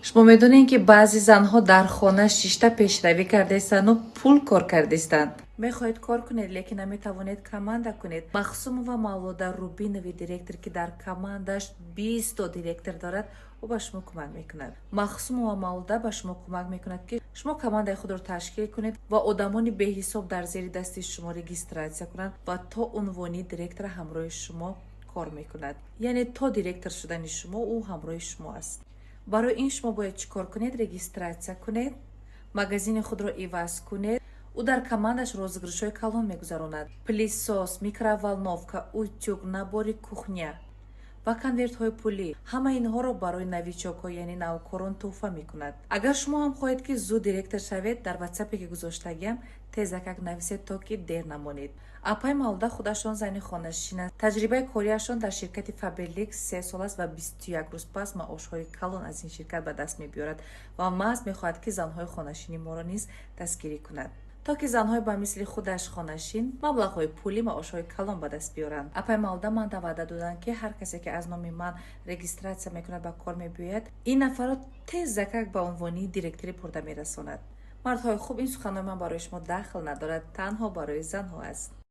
шумо медонед ки баъзе занҳо дар хона шишта пешравӣ кардаистанду пул кор кардаистанд. мехоҳед кор кунед, лекин наметавонед команда кунед. махсумова мавлуда рубинови директор ки дар командаш 20 директор дорад, ӯ ба шумо кӯмак мекунад. махсумова мавлуда ба шумо кӯмак мекунад ки шумо командаи худро ташкил кунед ва одамони беҳисоб дар зери дасти шумо регистратсия кунанд ва то унвони директора ҳамроҳи шумо кор мекунад. яъне то директор шудани шумо ӯ ҳамроҳи шумо аст. барои ин шумо бояд чӣ кор кунед? Регистратсия кунед, магазини худро иваз кунед. ӯ дар командаш розыгрышҳои калон мегузаронад. пилисос, микроволновка, утюг, набори кухня ва конвертҳои пулӣ. ҳама инҳоро барои новичокҳо яъне навкорон туҳфа мекунад. агар шумо ҳам хоҳед ки зуд директор шавед, дар ватсапе ки гузоштагиам тезакак нависед, то ки дер намонед. апай мавлуда худашон зани хонашин аст. таҷрибаи корияшон дар ширкати Faberlic 3 сол аст ва 21 рӯз пас маошҳои калон аз ин ширкат ба даст мебиёрад ва маҳз мехоҳад ки занҳои хонашини моро низ дастгирӣ кунад, то ки занҳои ба мисли худаш хонашин маблағҳои пулӣ маошҳои калон ба даст биёранд. апай мавлуда манда ваъда доданд ки ҳар касе ки аз номи ман регистратсия мекунад ба кор мебиёяд, ин нафарро тезакак ба унвони директорӣ бурда мерасонад. мардҳои хуб, ин суханҳои ман барои шумо дахл надорад, танҳо барои занҳо аст.